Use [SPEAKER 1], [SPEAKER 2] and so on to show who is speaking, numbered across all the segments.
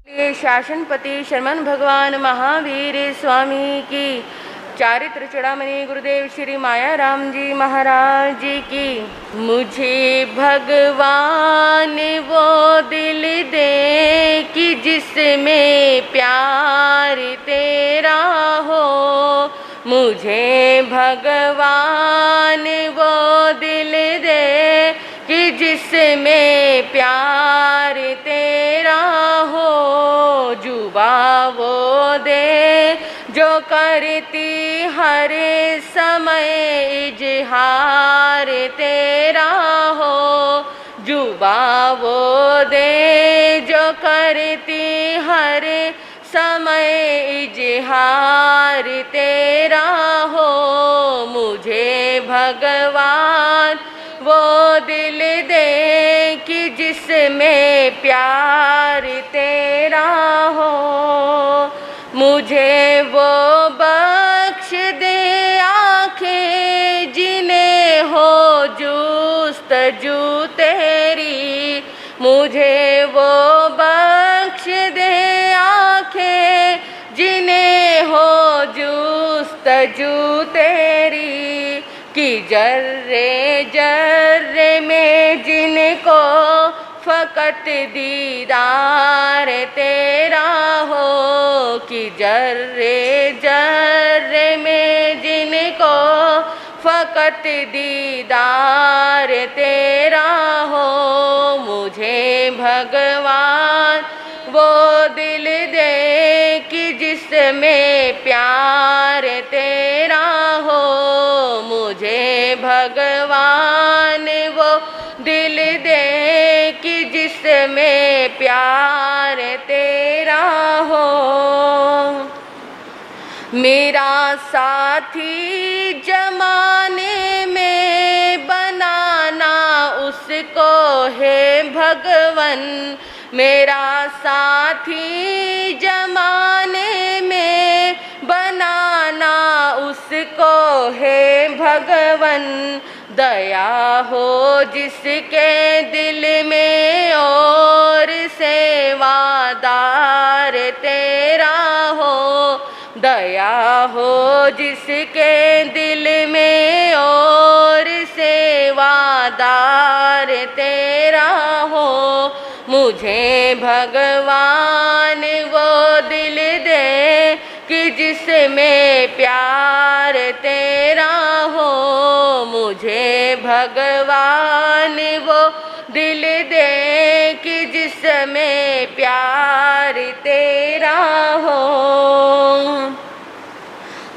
[SPEAKER 1] ये शासनपति शर्मन भगवान महावीर स्वामी की, चारित्र चूड़ामणि गुरुदेव श्री माया राम जी महाराज जी की। मुझे भगवान वो दिल दे कि जिसमें प्यार तेरा हो। मुझे भगवान वो दिल दे कि जिसमें प्यार तेरा हो। जुबा वो दे जो करती हर समय इजहार तेरा हो। जुबा वो दे जो करती हर समय इजहार तेरा हो। मुझे भगवान वो दिल दे कि जिसमें प्यार तेरा हो। मुझे वो बख्श दे आँखें जिन्हें हो जुस्तजू तेरी। मुझे वो बख्श दे आँखें जिन्हें हो जुस्तजू तेरी। कि जर्रे जर्रे में जिनको फ़कत दीदार तेरा हो। कि जर्रे जर्रे में जिनको फ़कत दीदार तेरा हो। मुझे भगवान वो दिल दे कि जिसमें प्यार तेरा हो। मुझे भगवान वो दिल दे कि जिसमें प्यार तेरा हो। मेरा साथी जमाने में बनाना उसको है भगवन। मेरा साथी जमाने में बनाना उसको है भगवन। दया हो जिसके दिल में और सेवादार तेरा हो। दया हो जिसके दिल में और सेवादार तेरा हो। मुझे भगवान वो दिल दे कि जिसमें प्यार तेरा हो। मुझे भगवान वो दिल दे कि जिसमें प्यार तेरा हो।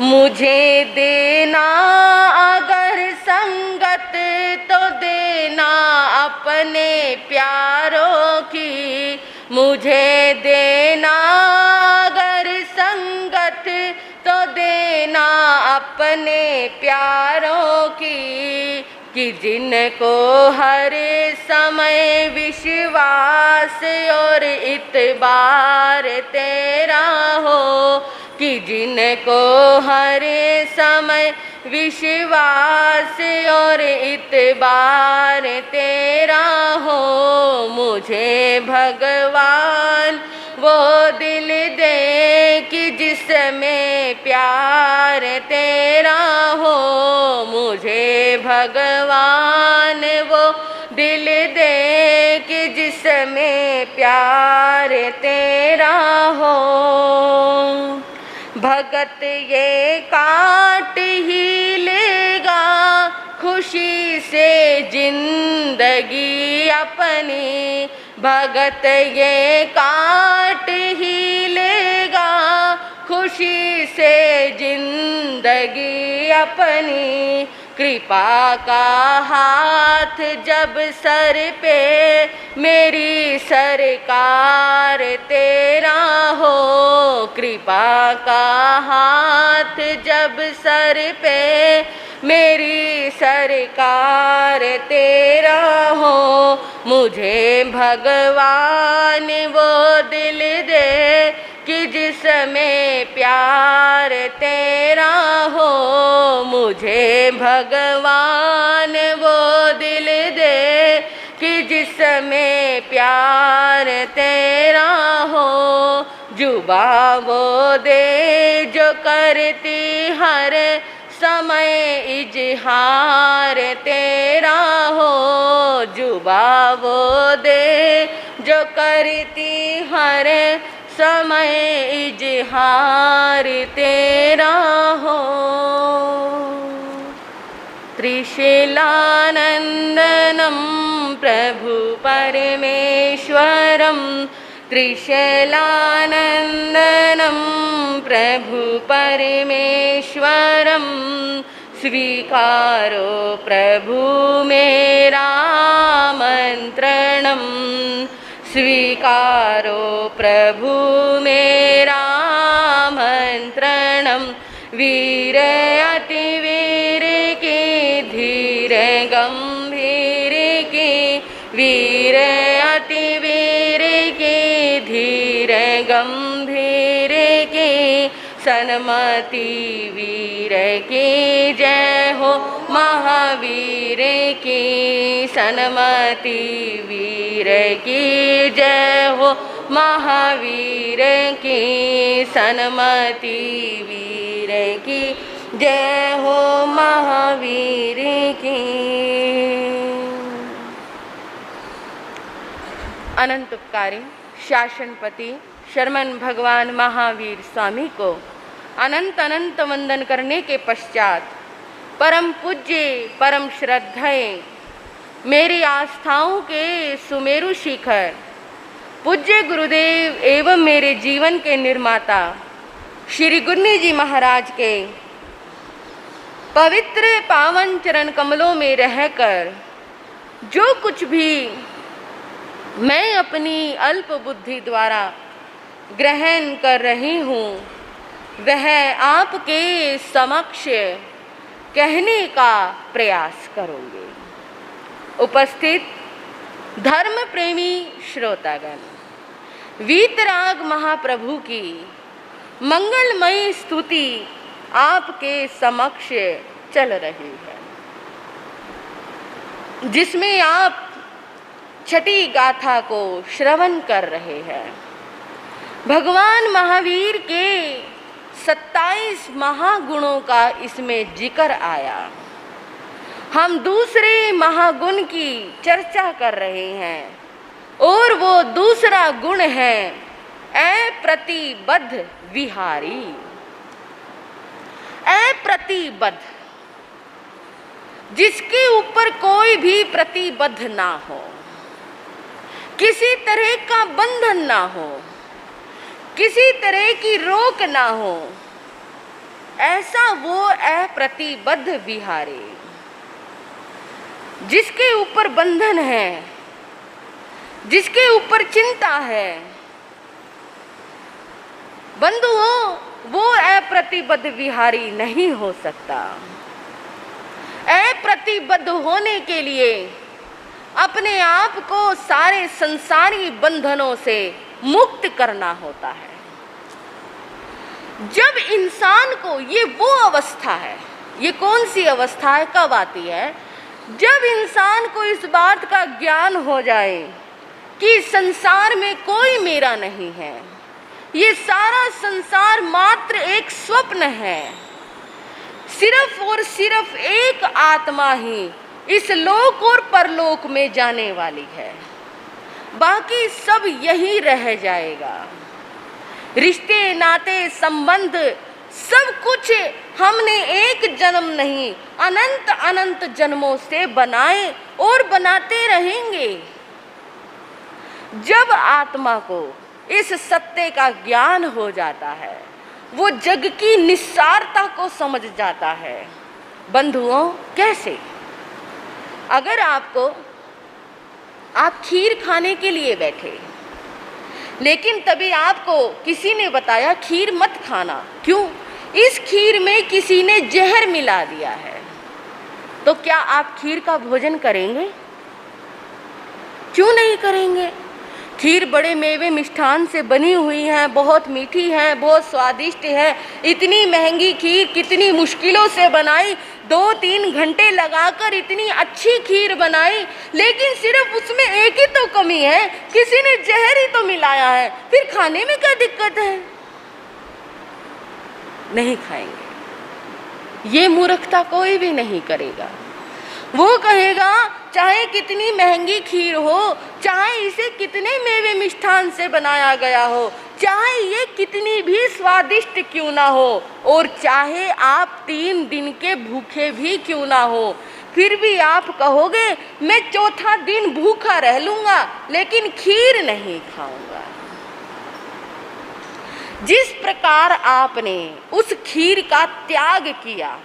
[SPEAKER 1] मुझे देना अगर संगत तो देना अपने प्यारों की। मुझे देना अगर संगत तो देना अपने प्यारों की। कि जिनको हर समय विश्वास और इत्बार तेरा हो। कि जिनको हर समय विश्वास और इत्बार तेरा हो। मुझे भगवान वो दिल दे कि जिसमें प्यार तेरा हो। मुझे भगवान वो दिल दे कि जिसमें प्यार तेरा हो। भगत ये काट ही लेगा खुशी से जिंदगी अपनी। भगत ये काट ही लेगा खुशी से जिंदगी अपनी। कृपा का हाथ जब सर पे मेरी सरकार तेरा हो। कृपा का हाथ जब सर पे मेरी सरकार तेरा हो। मुझे भगवान वो दिल दे कि जिसमें प्यार तेरा हो। मुझे भगवान वो दिल दे कि जिसमें प्यार तेरा हो। जुबा वो दे जो करती हर समय इजहार तेरा हो। जुबा वो दे जो करती हर समय इजहार तेरा हो। त्रिशैलानंदनं प्रभु परमेश्वरं, त्रिशैलानंदनं प्रभु परमेश्वरं, स्वीकारो प्रभु मेरा आमंत्रणं, स्वीकारो प्रभु मेरा आमंत्रणं। वीर अतिवीर की धीर गंभीर की, वीर अतिवीर की धीर गंभीर की, सन्मति वीर की जय हो महावीर की, सन्मति वीर की जय हो महावीर की, सन्मति वीर की जय हो महावीर की। अनंत उपकारी शासनपति शर्मन भगवान महावीर स्वामी को अनंत अनंत वंदन करने के पश्चात परम पूज्य परम श्रद्धेय मेरी आस्थाओं के सुमेरु शिखर पूज्य गुरुदेव एवं मेरे जीवन के निर्माता श्री गुरनी जी महाराज के पवित्र पावन चरण कमलों में रहकर जो कुछ भी मैं अपनी अल्प बुद्धि द्वारा ग्रहण कर रही हूँ वह आपके समक्ष कहने का प्रयास करूँगी। उपस्थित धर्म प्रेमी श्रोतागण, वीतराग महाप्रभु की मंगलमयी स्तुति आपके समक्ष चल रही है, जिसमें आप छठी गाथा को श्रवण कर रहे हैं। भगवान महावीर के 27 महागुणों का इसमें जिक्र आया। हम दूसरे महागुण की चर्चा कर रहे हैं और वो दूसरा गुण है अप्रतिबद्ध विहारी। अप्रतिबद्ध, जिसके ऊपर कोई भी प्रतिबद्ध ना हो, किसी तरह का बंधन ना हो, किसी तरह की रोक ना हो, ऐसा वो अप्रतिबद्ध विहारी। जिसके ऊपर बंधन है, जिसके ऊपर चिंता है, बंधुओं वो अप्रतिबद्ध विहारी नहीं हो सकता। अप्रतिबद्ध होने के लिए अपने आप को सारे संसारी बंधनों से मुक्त करना होता है। जब इंसान को, ये वो अवस्था है, ये कौन सी अवस्था है, कब आती है? जब इंसान को इस बात का ज्ञान हो जाए कि संसार में कोई मेरा नहीं है, ये सारा संसार मात्र एक स्वप्न है, सिर्फ और सिर्फ एक आत्मा ही इस लोक और परलोक में जाने वाली है, बाकी सब यही रह जाएगा। रिश्ते नाते संबंध सब कुछ हमने एक जन्म नहीं अनंत अनंत जन्मों से बनाए और बनाते रहेंगे। जब आत्मा को इस सत्य का ज्ञान हो जाता है, वो जग की निस्सारता को समझ जाता है। बंधुओं, कैसे? अगर आप खीर खाने के लिए बैठे, लेकिन तभी आपको किसी ने बताया खीर मत खाना, क्यों? इस खीर में किसी ने जहर मिला दिया है, तो क्या आप खीर का भोजन करेंगे? क्यों नहीं करेंगे? खीर बड़े मेवे मिष्ठान से बनी हुई है, बहुत मीठी है, बहुत स्वादिष्ट है। इतनी महंगी खीर कितनी मुश्किलों से बनाई, 2-3 घंटे लगाकर इतनी अच्छी खीर बनाई, लेकिन सिर्फ उसमें एक ही तो कमी है, किसी ने जहर ही तो मिलाया है। फिर खाने में क्या दिक्कत है? नहीं खाएंगे। ये मूर्खता कोई भी नहीं करेगा। वो कहेगा चाहे कितनी महंगी खीर हो, चाहे इसे कितने मेवे मिष्ठान से बनाया गया हो, चाहे ये कितनी भी स्वादिष्ट क्यों ना हो, और चाहे आप 3 दिन के भूखे भी क्यों ना हो, फिर भी आप कहोगे मैं चौथा दिन भूखा रह लूंगा लेकिन खीर नहीं खाऊंगा। जिस प्रकार आपने उस खीर का त्याग किया,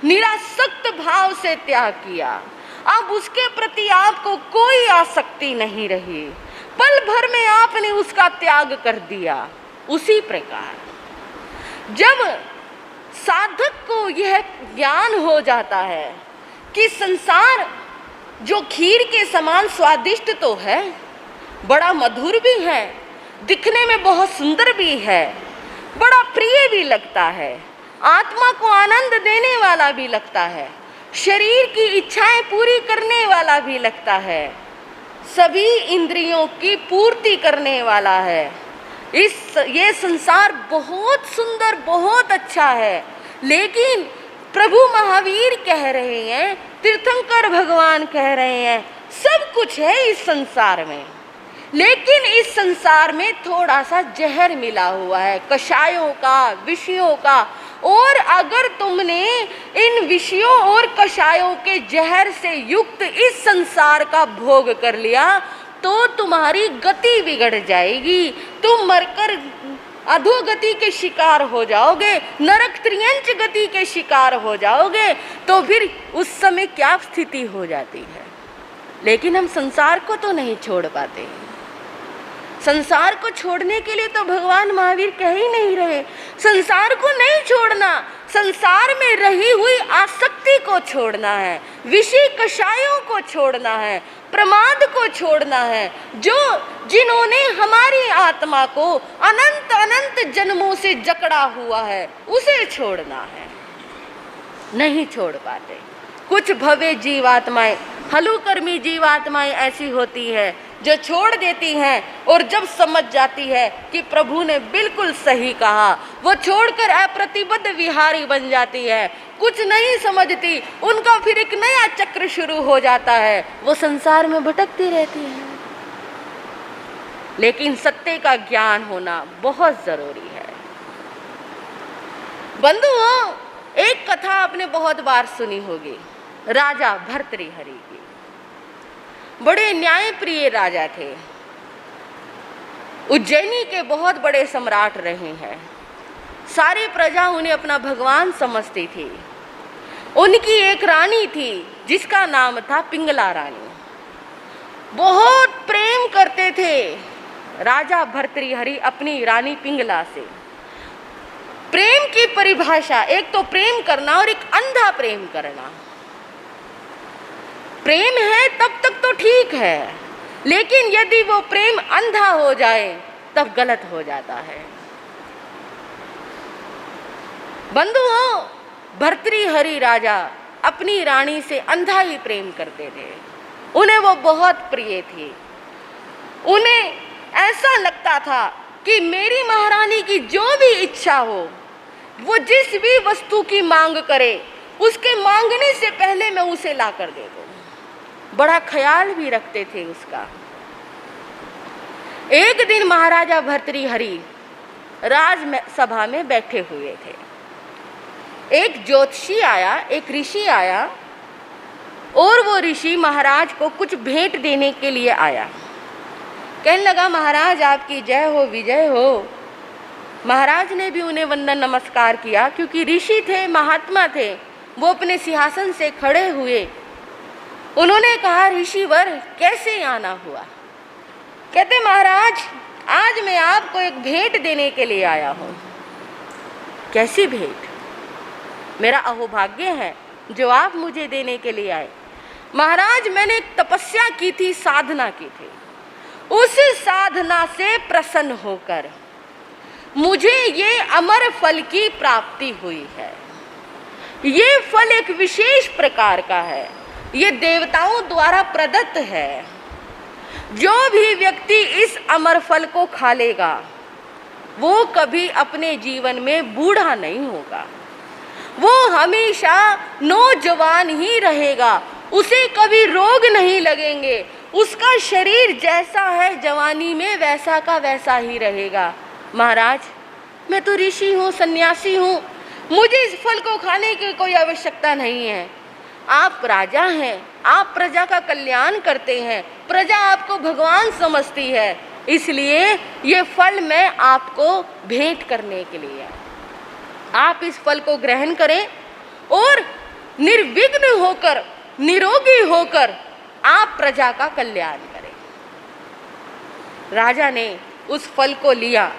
[SPEAKER 1] निरासक्त भाव से त्याग किया, अब उसके प्रति आपको कोई आसक्ति नहीं रही, पल भर में आपने उसका त्याग कर दिया। उसी प्रकार जब साधक को यह ज्ञान हो जाता है कि संसार जो खीर के समान स्वादिष्ट तो है, बड़ा मधुर भी है, दिखने में बहुत सुंदर भी है, बड़ा प्रिय भी लगता है, आत्मा को आनंद देने वाला भी लगता है, शरीर की इच्छाएं पूरी करने वाला भी लगता है, सभी इंद्रियों की पूर्ति करने वाला है। ये संसार बहुत सुंदर, बहुत अच्छा है, लेकिन प्रभु महावीर कह रहे हैं, तीर्थंकर भगवान कह रहे हैं, सब कुछ है इस संसार में, लेकिन इस संसार में थोड़ा सा जहर मिला हुआ है, कषायों का, विषयों का। और अगर तुमने इन विषयों और कषायों के जहर से युक्त इस संसार का भोग कर लिया तो तुम्हारी गति बिगड़ जाएगी, तुम मरकर अधोगति के शिकार हो जाओगे, नरक त्रियंच गति के शिकार हो जाओगे। तो फिर उस समय क्या स्थिति हो जाती है? लेकिन हम संसार को तो नहीं छोड़ पाते। संसार को छोड़ने के लिए तो भगवान महावीर कह ही नहीं रहे। संसार को नहीं छोड़ना, संसार में रही हुई आसक्ति को छोड़ना है, विषय कषायों को छोड़ना है, प्रमाद को छोड़ना है, जो जिन्होंने हमारी आत्मा को अनंत अनंत जन्मों से जकड़ा हुआ है, उसे छोड़ना है। नहीं छोड़ पाते। कुछ भव्य जीवात्माएं, हलुकर्मी जीवात्माएं ऐसी होती है जो छोड़ देती हैं, और जब समझ जाती है कि प्रभु ने बिल्कुल सही कहा, वो छोड़कर अप्रतिबद्ध विहारी बन जाती है, कुछ नहीं समझती, उनका फिर एक नया चक्र शुरू हो जाता है, वो संसार में भटकती रहती है। लेकिन सत्य का ज्ञान होना बहुत जरूरी है। बंधुओं, एक कथा आपने बहुत बार सुनी होगी, राजा भर्तृहरि की। बड़े न्यायप्रिय राजा थे, उज्जैनी के बहुत बड़े सम्राट रहे हैं, सारी प्रजा उन्हें अपना भगवान समझती थी। उनकी एक रानी थी जिसका नाम था पिंगला रानी। बहुत प्रेम करते थे राजा भर्तृहरि अपनी रानी पिंगला से। प्रेम की परिभाषा, एक तो प्रेम करना और एक अंधा प्रेम करना। प्रेम है तब तक तो ठीक है, लेकिन यदि वो प्रेम अंधा हो जाए तब गलत हो जाता है। बंधुओं, भर्तृहरि राजा अपनी रानी से अंधा ही प्रेम करते थे। उन्हें वो बहुत प्रिय थी। उन्हें ऐसा लगता था कि मेरी महारानी की जो भी इच्छा हो, वो जिस भी वस्तु की मांग करे, उसके मांगने से पहले मैं उसे ला कर दे दूं। बड़ा ख्याल भी रखते थे उसका। एक दिन महाराजा भर्तृहरि राजसभा में बैठे हुए थे। एक ज्योतिषी आया, एक ऋषि आया, और वो ऋषि महाराज को कुछ भेंट देने के लिए आया। कहने लगा, महाराज आपकी जय हो, विजय हो। महाराज ने भी उन्हें वंदन नमस्कार किया, क्योंकि ऋषि थे, महात्मा थे। वो अपने सिंहासन से खड़े हुए। उन्होंने कहा, ऋषिवर कैसे आना हुआ? कहते, महाराज आज मैं आपको एक भेंट देने के लिए आया हूँ। कैसी भेंट? मेरा अहोभाग्य है जो आप मुझे देने के लिए आए। महाराज मैंने एक तपस्या की थी, साधना की थी, उस साधना से प्रसन्न होकर मुझे ये अमर फल की प्राप्ति हुई है। ये फल एक विशेष प्रकार का है, ये देवताओं द्वारा प्रदत्त है। जो भी व्यक्ति इस अमर फल को खा लेगा वो कभी अपने जीवन में बूढ़ा नहीं होगा, वो हमेशा नौजवान ही रहेगा, उसे कभी रोग नहीं लगेंगे, उसका शरीर जैसा है जवानी में वैसा का वैसा ही रहेगा। महाराज, मैं तो ऋषि हूँ, सन्यासी हूँ, मुझे इस फल को खाने की कोई आवश्यकता नहीं है। आप राजा हैं, आप प्रजा का कल्याण करते हैं, प्रजा आपको भगवान समझती है, इसलिए ये फल मैं आपको भेंट करने के लिए, आप इस फल को ग्रहण करें और निर्विघ्न होकर, निरोगी होकर आप प्रजा का कल्याण करें। राजा ने उस फल को लिया,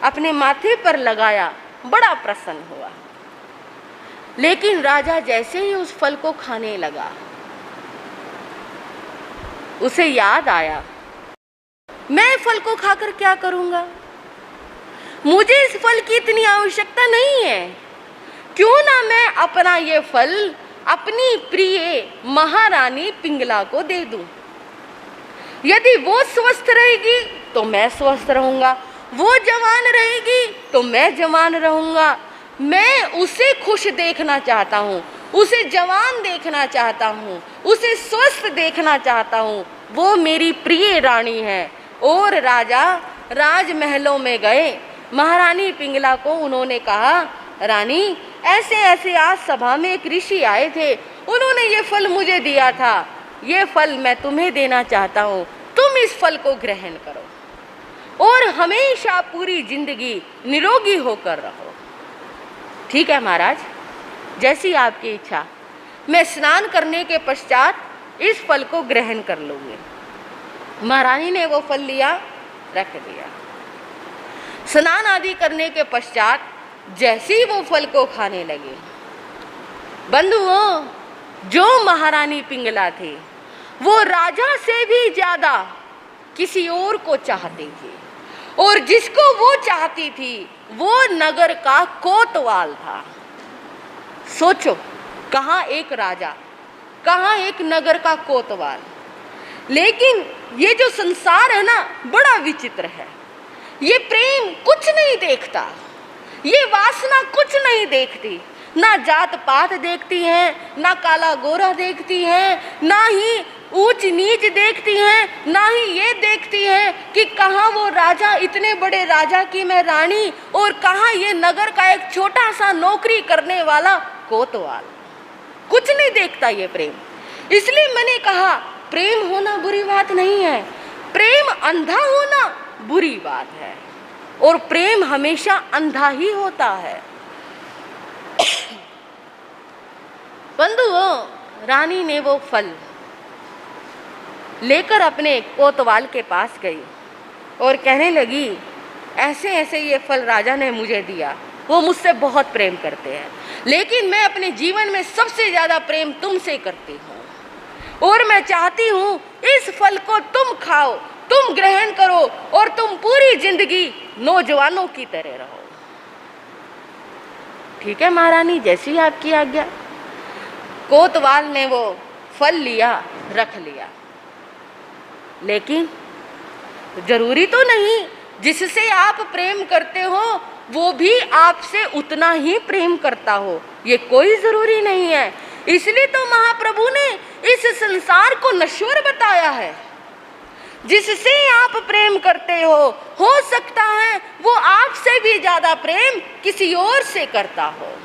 [SPEAKER 1] अपने माथे पर लगाया, बड़ा प्रसन्न हुआ। लेकिन राजा जैसे ही उस फल को खाने लगा, उसे याद आया, मैं फल को खाकर क्या करूंगा, मुझे इस फल की इतनी आवश्यकता नहीं है, क्यों ना मैं अपना ये फल अपनी प्रिय महारानी पिंगला को दे दूं। यदि वो स्वस्थ रहेगी तो मैं स्वस्थ रहूंगा, वो जवान रहेगी तो मैं जवान रहूंगा। मैं उसे खुश देखना चाहता हूँ, उसे जवान देखना चाहता हूँ, उसे स्वस्थ देखना चाहता हूँ, वो मेरी प्रिय रानी है। और राजा राजमहलों में गए, महारानी पिंगला को उन्होंने कहा, रानी ऐसे ऐसे आज सभा में एक ऋषि आए थे, उन्होंने ये फल मुझे दिया था, ये फल मैं तुम्हें देना चाहता हूँ, तुम इस फल को ग्रहण करो और हमेशा पूरी जिंदगी निरोगी होकर रहो। ठीक है महाराज, जैसी आपकी इच्छा, मैं स्नान करने के पश्चात इस फल को ग्रहण कर लूँगी। महारानी ने वो फल लिया, रख दिया। स्नान आदि करने के पश्चात जैसे ही वो फल को खाने लगे, बंधुओं, जो महारानी पिंगला थी वो राजा से भी ज्यादा किसी और को चाहती थी, और जिसको वो चाहती थी वो नगर का कोतवाल था। सोचो, कहाँ एक राजा, कहाँ एक नगर का कोतवाल। लेकिन ये जो संसार है ना, बड़ा विचित्र है। ये प्रेम कुछ नहीं देखता, ये वासना कुछ नहीं देखती, ना जात पात देखती है, ना काला गोरा देखती है, ना ही ऊंच नीच देखती है, ना ही ये देखती है कि कहाँ वो राजा, इतने बड़े राजा की मैं रानी, और कहाँ ये नगर का एक छोटा सा नौकरी करने वाला कोतवाल। कुछ नहीं देखता ये प्रेम। इसलिए मैंने कहा, प्रेम होना बुरी बात नहीं है, प्रेम अंधा होना बुरी बात है, और प्रेम हमेशा अंधा ही होता है। बंधुओं, रानी ने वो फल लेकर अपने कोतवाल के पास गई और कहने लगी, ऐसे ऐसे ये फल राजा ने मुझे दिया, वो मुझसे बहुत प्रेम करते हैं, लेकिन मैं अपने जीवन में सबसे ज़्यादा प्रेम तुमसे करती हूँ, और मैं चाहती हूँ इस फल को तुम खाओ, तुम ग्रहण करो, और तुम पूरी जिंदगी नौजवानों की तरह रहो। ठीक है महारानी, जैसी आपकी आज्ञा। कोतवाल ने वो फल लिया, रख लिया। लेकिन जरूरी तो नहीं जिससे आप प्रेम करते हो वो भी आपसे उतना ही प्रेम करता हो, ये कोई जरूरी नहीं है। इसलिए तो महाप्रभु ने इस संसार को नश्वर बताया है। जिससे आप प्रेम करते हो सकता है वो आपसे भी ज्यादा प्रेम किसी और से करता हो।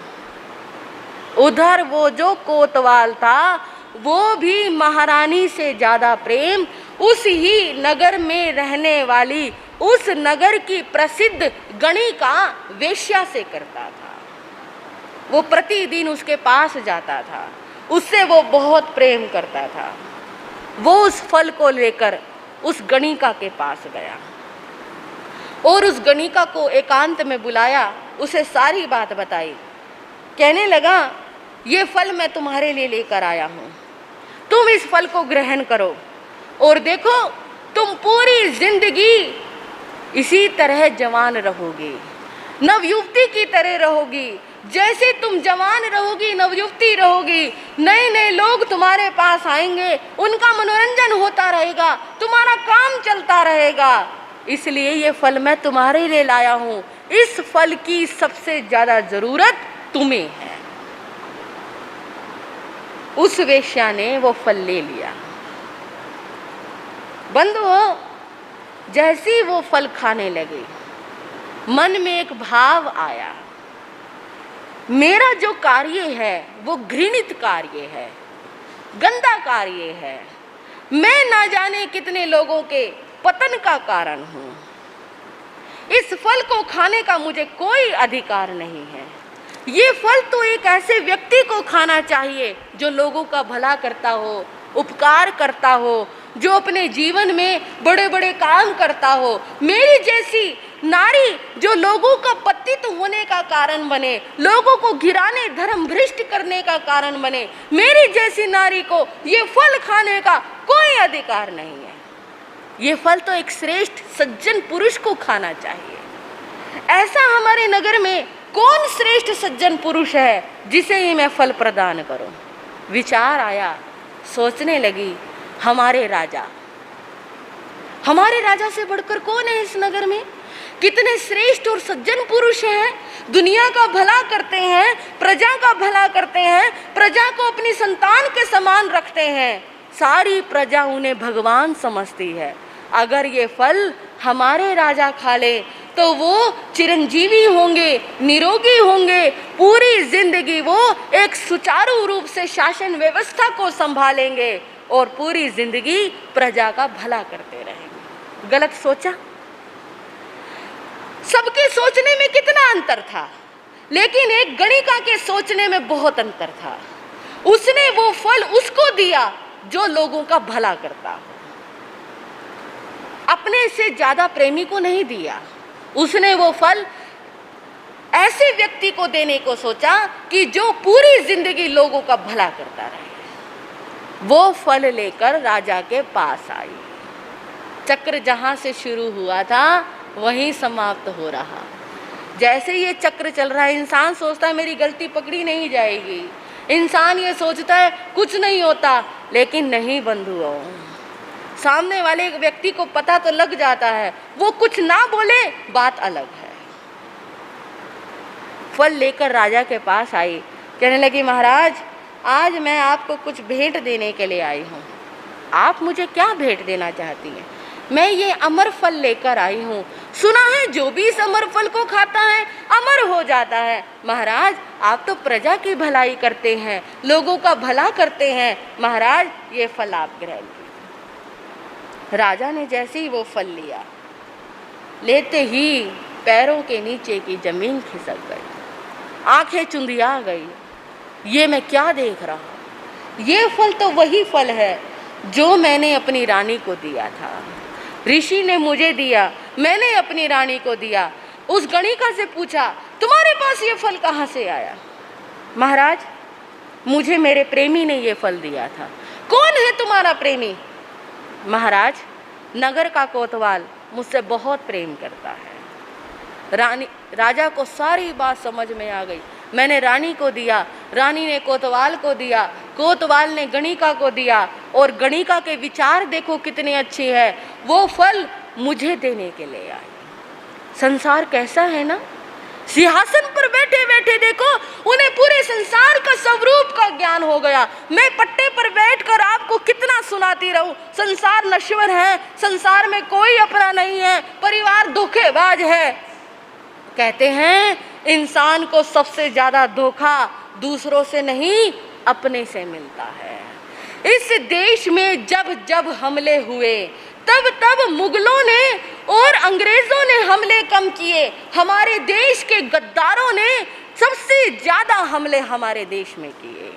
[SPEAKER 1] उधर वो जो कोतवाल था वो भी महारानी से ज्यादा प्रेम उस ही नगर में रहने वाली, उस नगर की प्रसिद्ध गणिका वेश्या से करता था। वो प्रतिदिन उसके पास जाता था, उससे वो बहुत प्रेम करता था। वो उस फल को लेकर उस गणिका के पास गया और उस गणिका को एकांत में बुलाया, उसे सारी बात बताई। कहने लगा, ये फल मैं तुम्हारे लिए लेकर आया हूँ, तुम इस फल को ग्रहण करो और देखो तुम पूरी जिंदगी इसी तरह जवान रहोगे, नवयुवती की तरह रहोगी। जैसे तुम जवान रहोगी, नवयुवती रहोगी, नए नए लोग तुम्हारे पास आएंगे, उनका मनोरंजन होता रहेगा, तुम्हारा काम चलता रहेगा। इसलिए ये फल मैं तुम्हारे लिए लाया हूं। इस फल की सबसे ज्यादा जरूरत तुम्हें है। उस वेश्या ने वो फल ले लिया। बंधुओं, जैसी वो फल खाने लगे, मन में एक भाव आया, मेरा जो कार्य है वो घृणित कार्य है, गंदा कार्य है। मैं ना जाने कितने लोगों के पतन का कारण हूं। इस फल को खाने का मुझे कोई अधिकार नहीं है। ये फल तो एक ऐसे व्यक्ति को खाना चाहिए जो लोगों का भला करता हो, उपकार करता हो, जो अपने जीवन में बड़े बड़े काम करता हो। मेरी जैसी नारी जो लोगों का पतित होने का कारण बने, लोगों को गिराने, धर्म भ्रष्ट करने का कारण बने, मेरी जैसी नारी को ये फल खाने का कोई अधिकार नहीं है। ये फल तो एक श्रेष्ठ सज्जन पुरुष को खाना चाहिए। ऐसा हमारे नगर में कौन श्रेष्ठ सज्जन पुरुष है जिसे ही मैं फल प्रदान करूं? विचार आया, सोचने लगी, हमारे राजा से बढ़कर कौन है इस नगर में? कितने श्रेष्ठ और सज्जन पुरुष हैं, दुनिया का भला करते हैं, प्रजा का भला करते हैं, प्रजा को अपनी संतान के समान रखते हैं। सारी प्रजा उन्हें भगवान समझती है। अगर ये फल हमारे राजा खा ले तो वो चिरंजीवी होंगे, निरोगी होंगे, पूरी जिंदगी वो एक सुचारू रूप से शासन व्यवस्था को संभालेंगे और पूरी जिंदगी प्रजा का भला करते रहेंगे। गलत सोचा? सबके सोचने में कितना अंतर था, लेकिन एक गणिका के सोचने में बहुत अंतर था। उसने वो फल उसको दिया जो लोगों का भला करता हो। अपने से ज्यादा प्रेमी को नहीं दिया। उसने वो फल ऐसे व्यक्ति को देने को सोचा कि जो पूरी जिंदगी लोगों का भला करता रहे। वो फल लेकर राजा के पास आई। चक्र जहां से शुरू हुआ था वहीं समाप्त हो रहा। जैसे ये चक्र चल रहा है, इंसान सोचता है मेरी गलती पकड़ी नहीं जाएगी, इंसान ये सोचता है कुछ नहीं होता, लेकिन नहीं बंधुओं, सामने वाले व्यक्ति को पता तो लग जाता है, वो कुछ ना बोले बात अलग है। फल लेकर राजा के पास आई, कहने लगी, महाराज आज मैं आपको कुछ भेंट देने के लिए आई हूँ। आप मुझे क्या भेंट देना चाहती हैं? मैं ये अमर फल लेकर आई हूँ। सुना है जो भी इस अमर फल को खाता है अमर हो जाता है। महाराज आप तो प्रजा की भलाई करते हैं, लोगों का भला करते हैं, महाराज ये फल आप ग्रहण कीजिए। राजा ने जैसे ही वो फल लिया, लेते ही पैरों के नीचे की जमीन खिसक गई, आंखें चुंधिया गई। ये मैं क्या देख रहा हूँ? ये फल तो वही फल है जो मैंने अपनी रानी को दिया था। ऋषि ने मुझे दिया, मैंने अपनी रानी को दिया। उस गणिका से पूछा, तुम्हारे पास ये फल कहाँ से आया? महाराज मुझे मेरे प्रेमी ने ये फल दिया था। कौन है तुम्हारा प्रेमी? महाराज नगर का कोतवाल मुझसे बहुत प्रेम करता है। राजा को सारी बात समझ में आ गई। मैंने रानी को दिया, रानी ने कोतवाल को दिया, कोतवाल ने गणिका को दिया, और गणिका के विचार देखो कितने अच्छे हैं, वो फल मुझे देने के लिए आई। संसार कैसा है ना, सिंहासन पर बैठे बैठे देखो उन्हें पूरे संसार का स्वरूप का ज्ञान हो गया। मैं पट्टे पर बैठकर आपको कितना सुनाती रहूं, संसार नश्वर है, संसार में कोई अपना नहीं है, परिवार धोखेबाज है। कहते हैं इंसान को सबसे ज्यादा धोखा दूसरों से नहीं अपने से मिलता है। इस देश में जब जब हमले हुए तब तब मुगलों ने और अंग्रेजों ने हमले कम किए, हमारे देश के गद्दारों ने सबसे ज्यादा हमले हमारे देश में किए।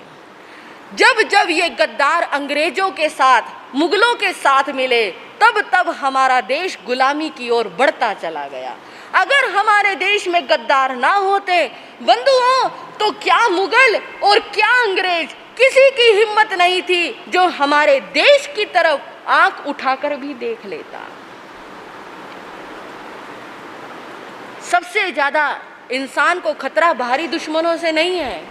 [SPEAKER 1] जब जब ये गद्दार अंग्रेजों के साथ, मुगलों के साथ मिले, तब तब हमारा देश गुलामी की ओर बढ़ता चला गया। अगर हमारे देश में गद्दार ना होते बंधुओं, तो क्या मुगल और क्या अंग्रेज, किसी की हिम्मत नहीं थी जो हमारे देश की तरफ आंख उठाकर भी देख लेता। सबसे ज्यादा इंसान को खतरा बाहरी दुश्मनों से नहीं है,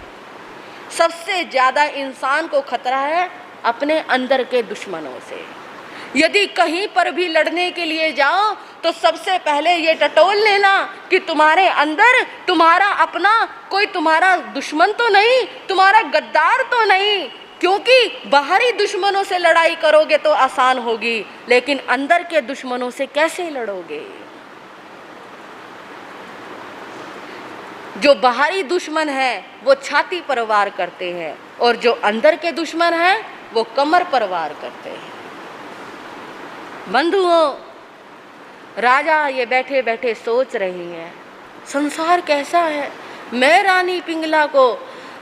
[SPEAKER 1] सबसे ज्यादा इंसान को खतरा है अपने अंदर के दुश्मनों से। यदि कहीं पर भी लड़ने के लिए जाओ तो सबसे पहले ये टटोल लेना कि तुम्हारे अंदर तुम्हारा अपना कोई तुम्हारा दुश्मन तो नहीं, तुम्हारा गद्दार तो नहीं। क्योंकि बाहरी दुश्मनों से लड़ाई करोगे तो आसान होगी, लेकिन अंदर के दुश्मनों से कैसे लड़ोगे? जो बाहरी दुश्मन है वो छाती पर वार करते हैं और जो अंदर के दुश्मन हैं वो कमर पर वार करते हैं। बंधुओं, राजा ये बैठे बैठे सोच रही हैं, संसार कैसा है। मैं रानी पिंगला को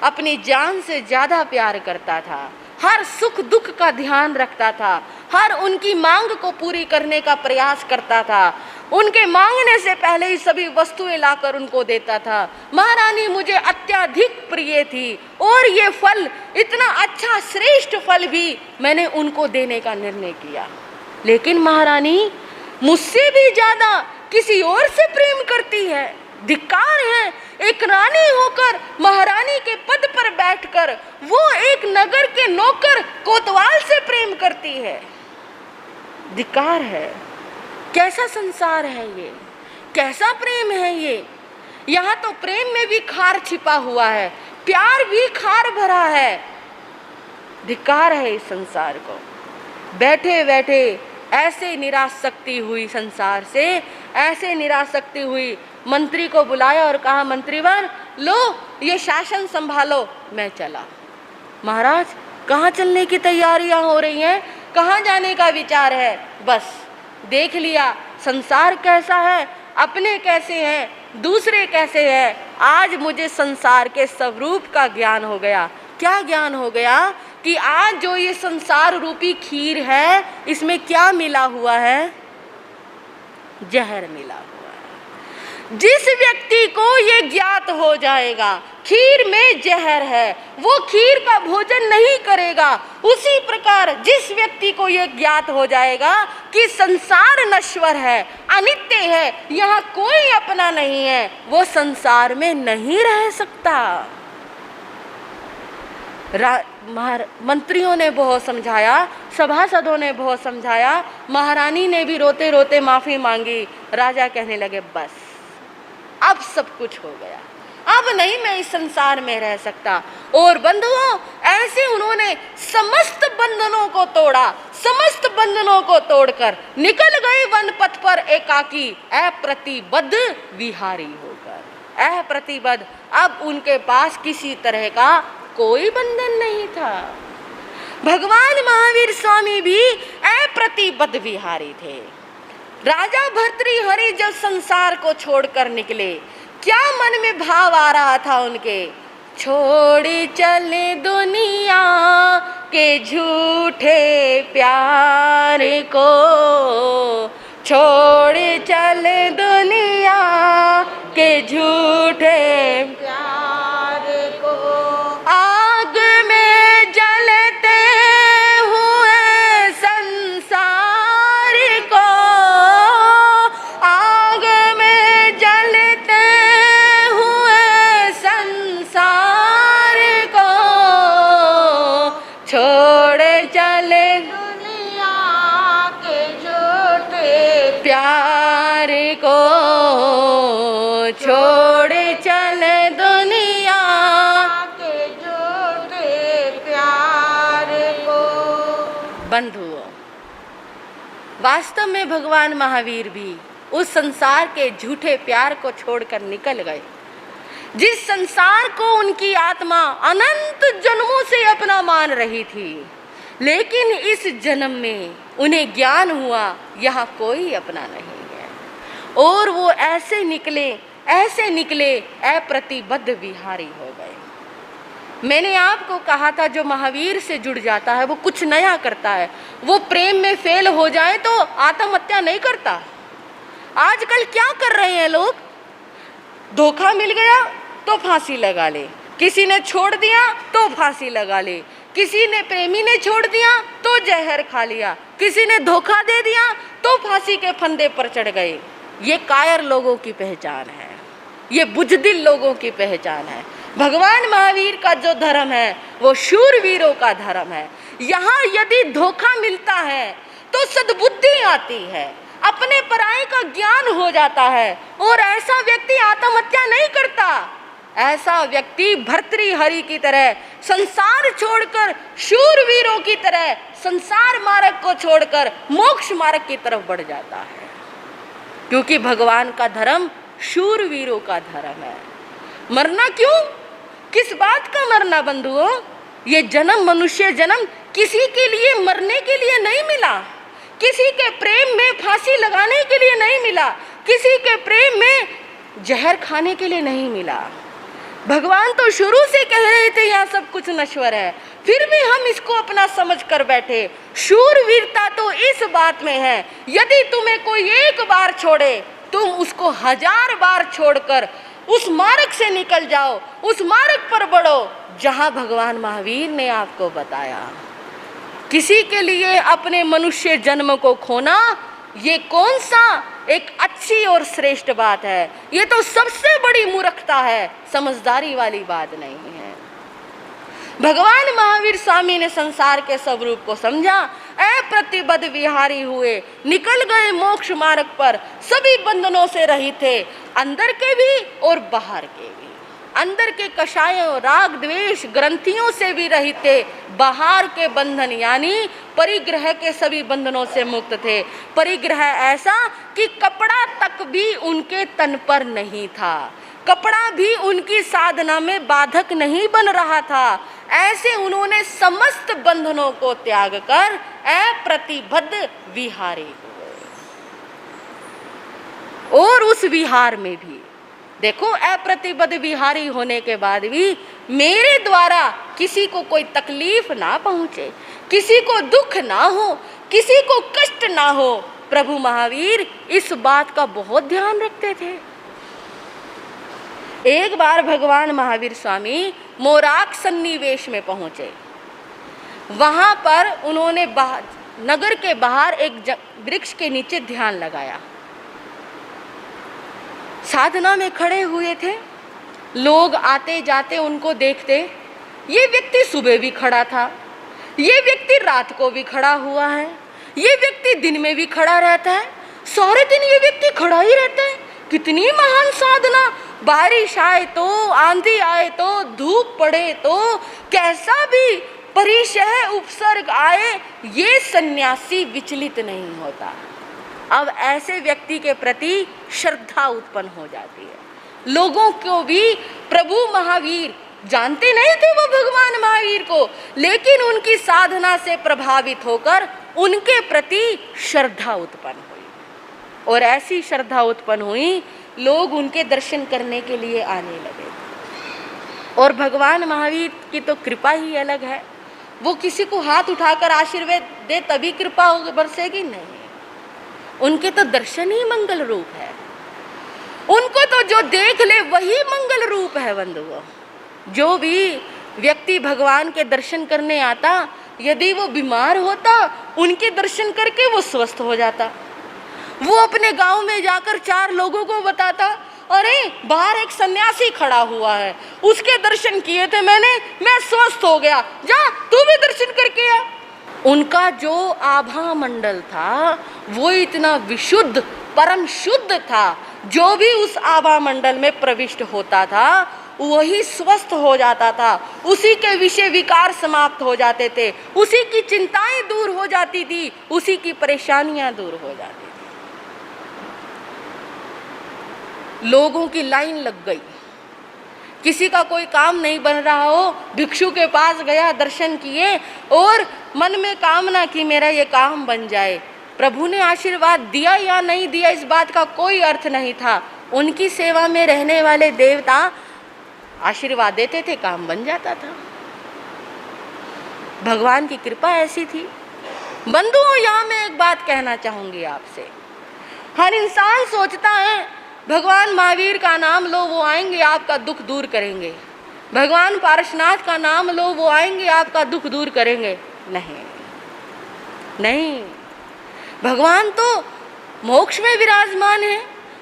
[SPEAKER 1] अपनी जान से ज्यादा प्यार करता था, हर सुख दुख का ध्यान रखता था, हर उनकी मांग को पूरी करने का प्रयास करता था, उनके मांगने से पहले ही सभी वस्तुएं लाकर उनको देता था। महारानी मुझे अत्यधिक प्रिय थी और ये फल, इतना अच्छा श्रेष्ठ फल भी मैंने उनको देने का निर्णय किया। लेकिन महारानी मुझसे भी ज्यादा किसी और से प्रेम करती है। धिक्कार है, एक रानी होकर महारानी के पद पर बैठकर वो एक नगर के नौकर कोतवाल से प्रेम करती है। धिक्कार है। कैसा संसार है ये, कैसा प्रेम है ये। यहाँ तो प्रेम में भी खार छिपा हुआ है, प्यार भी खार भरा है। धिक्कार है इस संसार को। बैठे बैठे ऐसे निरासक्ति हुई संसार से, ऐसे निरासक्ति हुई। मंत्री को बुलाया और कहा, मंत्रीवर लो ये शासन संभालो, मैं चला। महाराज कहाँ चलने की तैयारियां हो रही हैं, कहाँ जाने का विचार है? बस देख लिया संसार कैसा है, अपने कैसे हैं, दूसरे कैसे हैं। आज मुझे संसार के स्वरूप का ज्ञान हो गया। क्या ज्ञान हो गया? कि आज जो ये संसार रूपी खीर है, इसमें क्या मिला हुआ है? जहर मिला हुआ है। जिस व्यक्ति को ये ज्ञात हो जाएगा खीर में जहर है, वो खीर का भोजन नहीं करेगा। उसी प्रकार जिस व्यक्ति को ये ज्ञात हो जाएगा कि संसार नश्वर है, अनित्य है, यहाँ कोई अपना नहीं है, वो संसार में नहीं रह सकता। मंत्रियों ने बहुत समझाया, सभासदों ने बहुत समझाया, महारानी ने भी रोते रोते माफी मांगी। राजा कहने लगे, बस अब सब कुछ हो गया, अब नहीं मैं इस संसार में रह सकता। और बंधुओं, ऐसे उन्होंने समस्त बंधनों को तोड़ा, समस्त बंधनों को तोड़कर निकल गए वन पथ पर एकाकी, अप्रतिबद्ध विहारी होकर। अप्रतिबद्ध, अब उनके पास किसी तरह का कोई बंधन नहीं था। भगवान महावीर स्वामी भी अप्रतिबद्ध विहारी थे। राजा भर्तृहरि जब संसार को छोड़कर निकले, क्या मन में भाव आ रहा था उनके? छोड़ चले दुनिया के झूठे प्यार को, छोड़ चले दुनिया के झूठे प्यार को। आग में जलते हुए संसार को, आग में जलते हुए संसार को, छोड़ चले दुनिया के झूठे प्यार को, छोड़ चले दुनिया के झूठे प्यार को। बंधुओं, वास्तव में भगवान महावीर भी उस संसार के झूठे प्यार को छोड़कर निकल गए, जिस संसार को उनकी आत्मा अनंत जन्मों से अपना मान रही थी। लेकिन इस जन्म में उन्हें ज्ञान हुआ यहाँ कोई अपना नहीं है, और वो ऐसे निकले अप्रतिबद्ध विहारी हो गए। मैंने आपको कहा था, जो महावीर से जुड़ जाता है वो कुछ नया करता है। वो प्रेम में फेल हो जाए तो आत्महत्या नहीं करता। आजकल क्या कर रहे हैं लोग? धोखा मिल गया तो फांसी लगा ले, किसी ने छोड़ दिया तो फांसी लगा ले, किसी ने प्रेमी ने छोड़ दिया तो जहर खा लिया। किसी ने धोखा दे दिया तो फांसी के फंदे पर चढ़ गए। ये कायर लोगों की पहचान है, ये बुजदिल लोगों की पहचान है। भगवान महावीर का जो धर्म है वो शूरवीरों का धर्म है। यहाँ यदि धोखा मिलता है तो सद्बुद्धि आती है, अपने पराये का ज्ञान हो जाता है, और ऐसा व्यक्ति आत्महत्या नहीं करता। ऐसा व्यक्ति भर्तृहरि की तरह संसार छोड़कर, शूरवीरों की तरह संसार मार्ग को छोड़कर मोक्ष मार्ग की तरफ बढ़ जाता है, क्योंकि भगवान का धर्म शूरवीरों का धर्म है। मरना क्यों? किस बात का मरना बंधुओं? ये जन्म, मनुष्य जन्म किसी के लिए मरने के लिए नहीं मिला, किसी के प्रेम में फांसी लगाने के लिए नहीं मिला, किसी के प्रेम में जहर खाने के लिए नहीं मिला। भगवान तो शुरू से कह रहे थे यहाँ सब कुछ नश्वर है, फिर भी हम इसको अपना समझ कर बैठे। शूरवीरता तो इस बात में है, यदि तुम्हें कोई एक बार छोड़े तुम उसको 1000 बार छोड़कर उस मार्ग से निकल जाओ, उस मार्ग पर बढ़ो जहां भगवान महावीर ने आपको बताया। किसी के लिए अपने मनुष्य जन्म को खोना ये कौन सा एक अच्छी और श्रेष्ठ बात है? ये तो सबसे बड़ी मूर्खता है, समझदारी वाली बात नहीं है। भगवान महावीर स्वामी ने संसार के स्वरूप को समझा, अप्रतिबद्ध विहारी हुए, निकल गए मोक्ष मार्ग पर, सभी बंधनों से रहित थे, अंदर के भी और बाहर के भी। अंदर के कषायों, राग द्वेष ग्रंथियों से भी रहित थे, बाहर के बंधन यानी परिग्रह के सभी बंधनों से मुक्त थे। परिग्रह ऐसा कि कपड़ा तक भी उनके तन पर नहीं था, कपड़ा भी उनकी साधना में बाधक नहीं बन रहा था। ऐसे उन्होंने समस्त बंधनों को त्याग कर अप्रतिबद्ध विहारी हुए। और उस विहार में भी देखो, अप्रतिबद्ध विहारी होने के बाद भी मेरे द्वारा किसी को कोई तकलीफ ना पहुंचे, किसी को दुख ना हो, किसी को कष्ट ना हो, प्रभु महावीर इस बात का बहुत ध्यान रखते थे। एक बार भगवान महावीर स्वामी मोराक सन्निवेश में पहुंचे। वहां पर उन्होंने नगर के बाहर एक वृक्ष के नीचे ध्यान लगाया, साधना में खड़े हुए थे। लोग आते जाते उनको देखते। ये व्यक्ति सुबह भी खड़ा था, ये व्यक्ति रात को भी खड़ा हुआ है, ये व्यक्ति दिन में भी खड़ा रहता है, सारे दिन ये व्यक्ति खड़ा ही रहता है। कितनी महान साधना! बारिश आए तो, आंधी आए तो, धूप पड़े तो, कैसा भी परिशह उपसर्ग आए, ये सन्यासी विचलित नहीं होता। अब ऐसे व्यक्ति के प्रति श्रद्धा उत्पन्न हो जाती है। लोगों को भी प्रभु महावीर जानते नहीं थे वो भगवान महावीर को, लेकिन उनकी साधना से प्रभावित होकर उनके प्रति श्रद्धा उत्पन्न हुई, और ऐसी श्रद्धा उत्पन्न हुई लोग उनके दर्शन करने के लिए आने लगे। और भगवान महावीर की तो कृपा ही अलग है, वो किसी को हाथ उठाकर आशीर्वाद दे तभी कृपा बरसेगी, नहीं, उनके तो दर्शन ही मंगल रूप है। उनको तो जो देख ले वही मंगल रूप है बंधुओं। जो भी व्यक्ति भगवान के दर्शन करने आता, यदि वो बीमार होता, उनके दर्शन करके वो स्वस्थ हो जाता। वो अपने गांव में जाकर 4 लोगों को बताता, अरे बाहर एक सन्यासी खड़ा हुआ है, उसके दर्शन किए थे मैंने, मैं स्वस्थ हो गया, जा तू भी दर्शन करके आ। उनका जो आभा मंडल था वो इतना विशुद्ध, परम शुद्ध था, जो भी उस आभा मंडल में प्रविष्ट होता था वही स्वस्थ हो जाता था, उसी के विषय विकार समाप्त हो जाते थे, उसी की चिंताएं दूर हो जाती थी, उसी की परेशानियां दूर हो जाती थी। लोगों की लाइन लग गई, किसी का कोई काम नहीं बन रहा हो, भिक्षु के पास गया, दर्शन किए और मन में कामना की मेरा ये काम बन जाए। प्रभु ने आशीर्वाद दिया या नहीं दिया इस बात का कोई अर्थ नहीं था, उनकी सेवा में रहने वाले देवता आशीर्वाद देते थे, काम बन जाता था। भगवान की कृपा ऐसी थी। बंधुओं, यहाँ मैं एक बात कहना चाहूंगी आपसे। हर इंसान सोचता है भगवान महावीर का नाम लो वो आएंगे आपका दुख दूर करेंगे, भगवान पारसनाथ का नाम लो वो आएंगे आपका दुख दूर करेंगे। नहीं नहीं, भगवान तो मोक्ष में विराजमान है,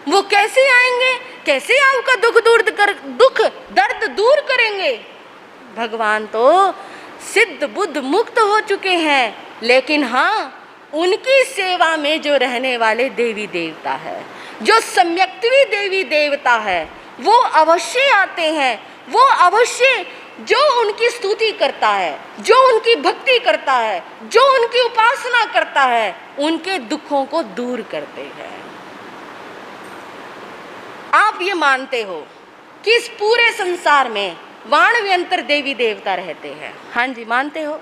[SPEAKER 1] वो कैसे आएंगे, कैसे आपका दुख दर्द दूर करेंगे? भगवान तो सिद्ध बुद्ध मुक्त हो चुके हैं, लेकिन हाँ, उनकी सेवा में जो रहने वाले देवी देवता है, जो सम्यक्तवी देवी देवता है, वो अवश्य आते हैं। वो अवश्य जो उनकी स्तुति करता है, जो उनकी भक्ति करता है, जो उनकी उपासना करता है, उनके दुखों को दूर करते हैं। आप ये मानते हो कि इस पूरे संसार में वाणव्यंतर देवी देवता रहते हैं? हाँ जी, मानते हो।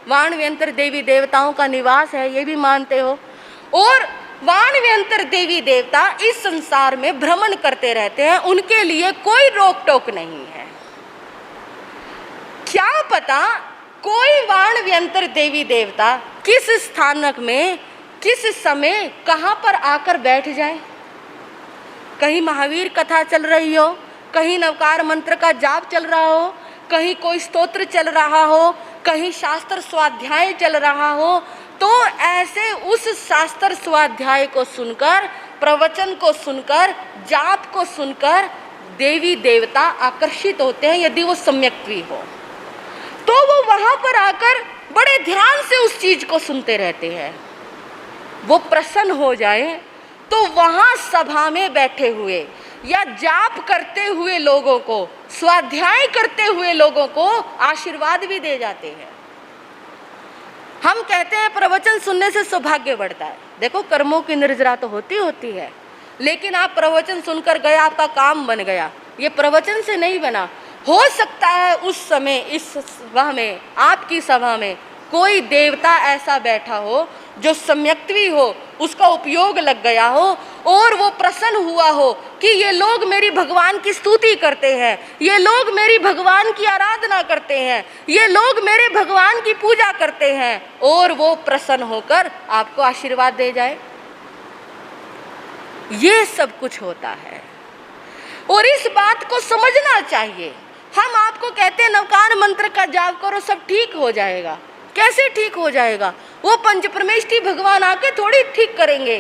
[SPEAKER 1] वाणव्यंतर देवी देवताओं का निवास है, ये भी मानते हो। और वाणव्यंतर देवी देवता इस संसार में भ्रमण करते रहते हैं, उनके लिए कोई रोक टोक नहीं है। क्या पता कोई वाणव्यंतर देवी देवता किस स्थानक में, किस समय, कहाँ पर आकर बैठ जाए। कहीं महावीर कथा चल रही हो, कहीं नवकार मंत्र का जाप चल रहा हो, कहीं कोई स्तोत्र चल रहा हो, कहीं शास्त्र स्वाध्याय चल रहा हो, तो ऐसे उस शास्त्र स्वाध्याय को सुनकर, प्रवचन को सुनकर, जाप को सुनकर देवी देवता आकर्षित होते हैं। यदि वो सम्यक्तवी हो तो वो वहां पर आकर बड़े ध्यान से उस चीज को सुनते रहते हैं। वो प्रसन्न हो जाए तो वहां सभा में बैठे हुए या जाप करते हुए लोगों को, स्वाध्याय करते हुए लोगों को आशीर्वाद भी दे जाते हैं। हम कहते हैं प्रवचन सुनने से सौभाग्य बढ़ता है। देखो, कर्मों की निर्जरा तो होती है, लेकिन आप प्रवचन सुनकर गए, आपका काम बन गया, ये प्रवचन से नहीं बना। हो सकता है उस समय इस सभा में, आपकी सभा में कोई देवता ऐसा बैठा हो जो सम्यक्तवी हो, उसका उपयोग लग गया हो और वो प्रसन्न हुआ हो कि ये लोग मेरी भगवान की स्तुति करते हैं, ये लोग मेरी भगवान की आराधना करते हैं, ये लोग मेरे भगवान की पूजा करते हैं, और वो प्रसन्न होकर आपको आशीर्वाद दे जाए। ये सब कुछ होता है और इस बात को समझना चाहिए। हम आपको कहते हैं नवकार मंत्र का जाप करो, सब ठीक हो जाएगा। कैसे ठीक हो जाएगा? वो पंच परमेष्ठी भगवान आके थोड़ी ठीक करेंगे।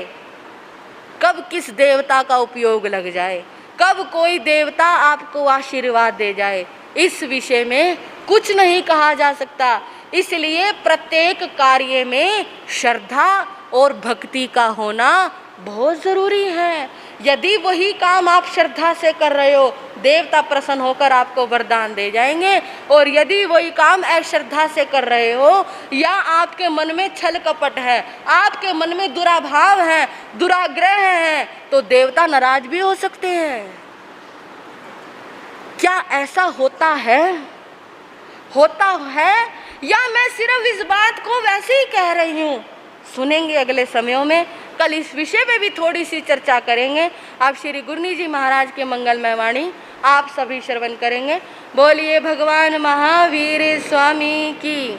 [SPEAKER 1] कब किस देवता का उपयोग लग जाए, कब कोई देवता आपको आशीर्वाद दे जाए, इस विषय में कुछ नहीं कहा जा सकता। इसलिए प्रत्येक कार्य में श्रद्धा और भक्ति का होना बहुत जरूरी है। यदि वही काम आप श्रद्धा से कर रहे हो, देवता प्रसन्न होकर आपको वरदान दे जाएंगे, और यदि वही काम अश्रद्धा से कर रहे हो या आपके मन में छल कपट है, आपके मन में दुराभाव है, दुराग्रह है, तो देवता नाराज भी हो सकते हैं। क्या ऐसा होता है? होता है या मैं सिर्फ इस बात को वैसे ही कह रही हूँ? सुनेंगे अगले समयों में। कल इस विषय में भी थोड़ी सी चर्चा करेंगे। आप श्री गुरनी जी महाराज के मंगलमय वाणी आप सभी श्रवण करेंगे। बोलिए भगवान महावीर स्वामी की।